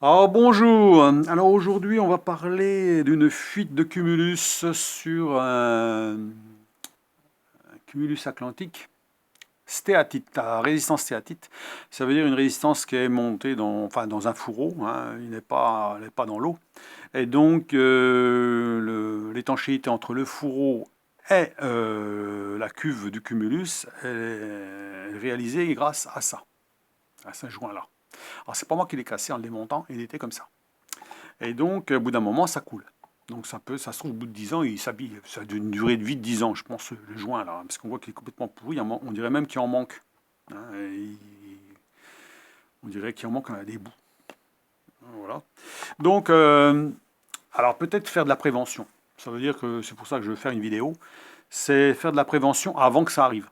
Alors bonjour, alors aujourd'hui on va parler d'une fuite de cumulus sur un cumulus atlantique stéatite, à résistance stéatite. Ça veut dire une résistance qui est montée dans un fourreau, hein, il n'est pas dans l'eau. Et donc l'étanchéité entre le fourreau et la cuve du cumulus est réalisée grâce à ça, à ce joint-là. Alors c'est pas moi qui l'ai cassé en le démontant, il était comme ça. Et donc, au bout d'un moment, ça coule. Donc ça se trouve, au bout de 10 ans, il s'habille. Ça a une durée de vie de 10 ans, je pense, le joint, là, parce qu'on voit qu'il est complètement pourri, on dirait même qu'il en manque. Hein, on dirait qu'il en manque des bouts. Voilà. Donc, alors peut-être faire de la prévention. Ça veut dire que c'est pour ça que je veux faire une vidéo. C'est faire de la prévention avant que ça arrive.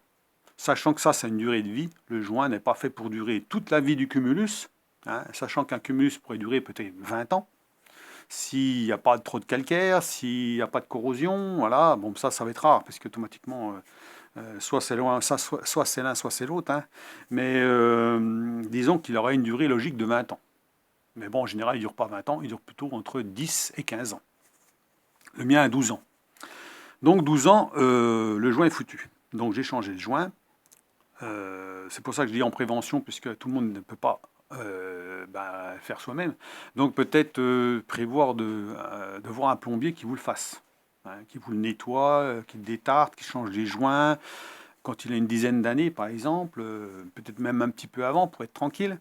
Sachant que ça a une durée de vie, le joint n'est pas fait pour durer toute la vie du cumulus, hein, sachant qu'un cumulus pourrait durer peut-être 20 ans. S'il n'y a pas trop de calcaire, s'il n'y a pas de corrosion, voilà, bon ça va être rare, parce qu'automatiquement, soit c'est loin, soit c'est l'un, soit c'est l'autre, hein. Mais disons qu'il aurait une durée logique de 20 ans. Mais bon, en général, il ne dure pas 20 ans, il dure plutôt entre 10 et 15 ans. Le mien a 12 ans. Donc 12 ans, le joint est foutu. Donc j'ai changé de joint. C'est pour ça que je dis en prévention, puisque tout le monde ne peut pas faire soi-même. Donc peut-être prévoir de voir un plombier qui vous le fasse, hein, qui vous le nettoie, qui le détarte, qui change les joints, quand il a une dizaine d'années par exemple, peut-être même un petit peu avant pour être tranquille.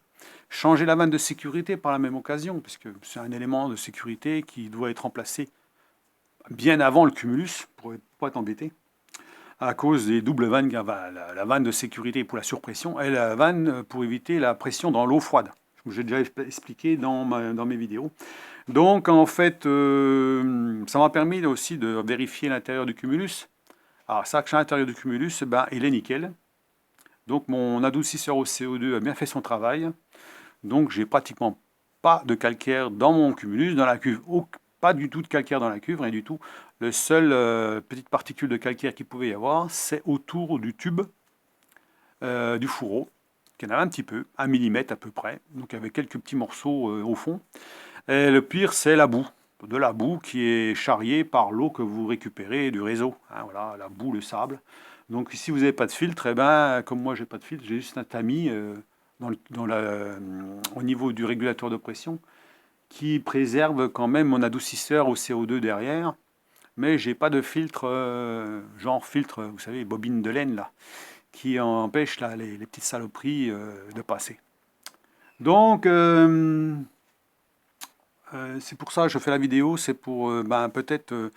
Changer la vanne de sécurité par la même occasion, puisque c'est un élément de sécurité qui doit être remplacé bien avant le cumulus pour ne pas être embêté à cause des doubles vannes, la vanne de sécurité pour la surpression et la vanne pour éviter la pression dans l'eau froide. J'ai déjà expliqué dans mes vidéos. Donc en fait, ça m'a permis aussi de vérifier l'intérieur du cumulus. Alors ça, que l'intérieur du cumulus, ben, il est nickel. Donc mon adoucisseur au CO2 a bien fait son travail. Donc j'ai pratiquement pas de calcaire dans mon cumulus, dans la cuve. Pas du tout de calcaire dans la cuve, rien du tout. Le seul petite particule de calcaire qu'il pouvait y avoir, c'est autour du tube du fourreau, qu'il y en avait un petit peu, 1 mm à peu près, donc avec quelques petits morceaux au fond. Et le pire, c'est la boue, de la boue qui est charriée par l'eau que vous récupérez du réseau. Hein, voilà, la boue, le sable. Donc si vous n'avez pas de filtre, eh ben, comme moi j'ai pas de filtre, j'ai juste un tamis au niveau du régulateur de pression qui préserve quand même mon adoucisseur au CO2 derrière. Mais j'ai pas de filtre, genre filtre, vous savez, bobine de laine là, qui empêche là, les petites saloperies de passer. Donc, c'est pour ça que je fais la vidéo, c'est pour peut-être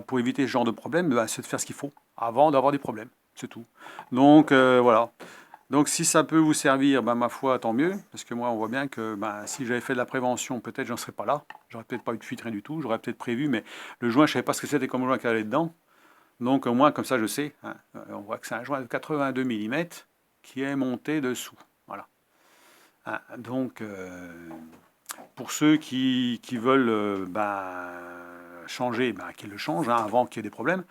pour éviter ce genre de problème, c'est de faire ce qu'il faut avant d'avoir des problèmes, c'est tout. Donc voilà. Donc si ça peut vous servir, ma foi, tant mieux, parce que moi on voit bien que si j'avais fait de la prévention, peut-être j'en serais pas là, j'aurais peut-être pas eu de fuite, rien du tout, j'aurais peut-être prévu, mais le joint, je savais pas ce que c'était comme joint qu'il y avait dedans. Donc au moins comme ça je sais, hein. On voit que c'est un joint de 82 mm qui est monté dessous. Voilà. Hein, donc pour ceux qui veulent changer, qu'ils le changent, hein, avant qu'il y ait des problèmes,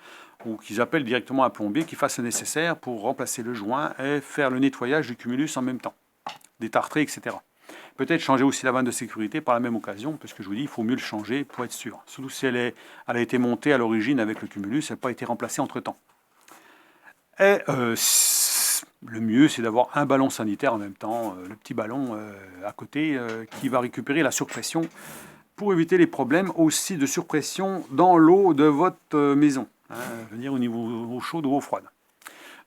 ou qu'ils appellent directement un plombier qui fasse le nécessaire pour remplacer le joint et faire le nettoyage du cumulus en même temps, détartrer, etc. Peut-être changer aussi la vanne de sécurité par la même occasion, parce que je vous dis, il faut mieux le changer pour être sûr. Surtout si elle a été montée à l'origine avec le cumulus, elle n'a pas été remplacée entre-temps. Et le mieux, c'est d'avoir un ballon sanitaire en même temps, le petit ballon à côté, qui va récupérer la surpression pour éviter les problèmes aussi de surpression dans l'eau de votre maison, hein, venir au niveau eau chaude ou eau froide.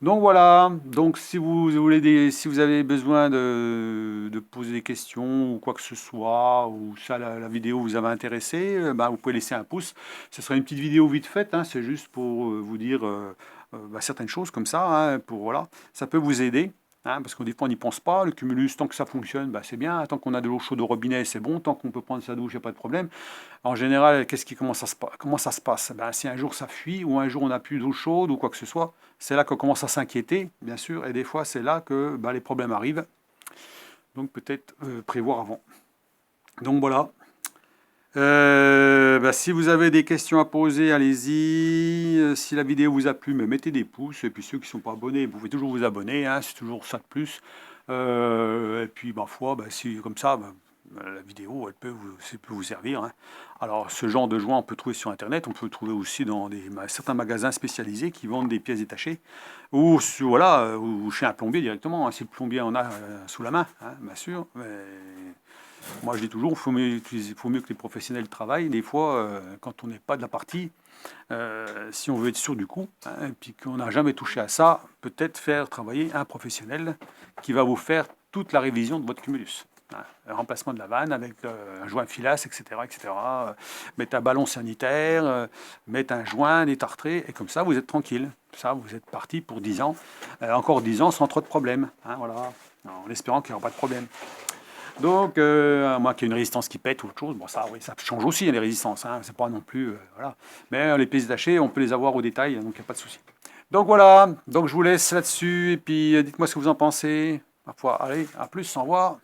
Donc voilà, donc si vous avez besoin de poser des questions ou quoi que ce soit, ou ça la vidéo vous avait intéressé, vous pouvez laisser un pouce. Ce sera une petite vidéo vite faite, hein, c'est juste pour vous dire certaines choses comme ça, hein, voilà, ça peut vous aider. Hein, parce qu'on des fois on n'y pense pas, le cumulus, tant que ça fonctionne, c'est bien, tant qu'on a de l'eau chaude au robinet, c'est bon, tant qu'on peut prendre sa douche, il n'y a pas de problème. En général, comment ça se passe? Si un jour ça fuit, ou un jour on n'a plus d'eau chaude, ou quoi que ce soit, c'est là qu'on commence à s'inquiéter, bien sûr, et des fois c'est là que les problèmes arrivent. Donc peut-être prévoir avant. Donc voilà. Si vous avez des questions à poser, allez-y. Si la vidéo vous a plu, mettez des pouces. Et puis ceux qui ne sont pas abonnés, vous pouvez toujours vous abonner, hein, c'est toujours ça de plus. Et puis, ma foi, si comme ça, la vidéo, ça peut vous servir, hein. Alors, ce genre de joint, on peut trouver sur Internet, on peut le trouver aussi dans certains magasins spécialisés qui vendent des pièces détachées, voilà, ou chez un plombier directement, hein, si le plombier en a sous la main, hein, bien sûr. Mais moi, je dis toujours, faut mieux que les professionnels travaillent. Des fois, quand on n'est pas de la partie, si on veut être sûr du coup, hein, et puis qu'on n'a jamais touché à ça, peut-être faire travailler un professionnel qui va vous faire toute la révision de votre cumulus. Hein, le remplacement de la vanne avec un joint filasse, etc., etc. Mettre un ballon sanitaire, mettre un joint, des tartrés, et comme ça, vous êtes tranquille. Ça, vous êtes parti pour 10 ans, encore 10 ans sans trop de problèmes. Hein, voilà, en espérant qu'il n'y aura pas de problème. Donc, à moins qu'il y ait une résistance qui pète ou autre chose, bon ça, oui, ça change aussi, hein, les résistances, hein, c'est pas non plus, voilà. Mais les pièces détachées, on peut les avoir au détail, donc il n'y a pas de souci. Donc voilà, donc je vous laisse là-dessus, et puis dites-moi ce que vous en pensez. Parfois, allez, à plus, au revoir.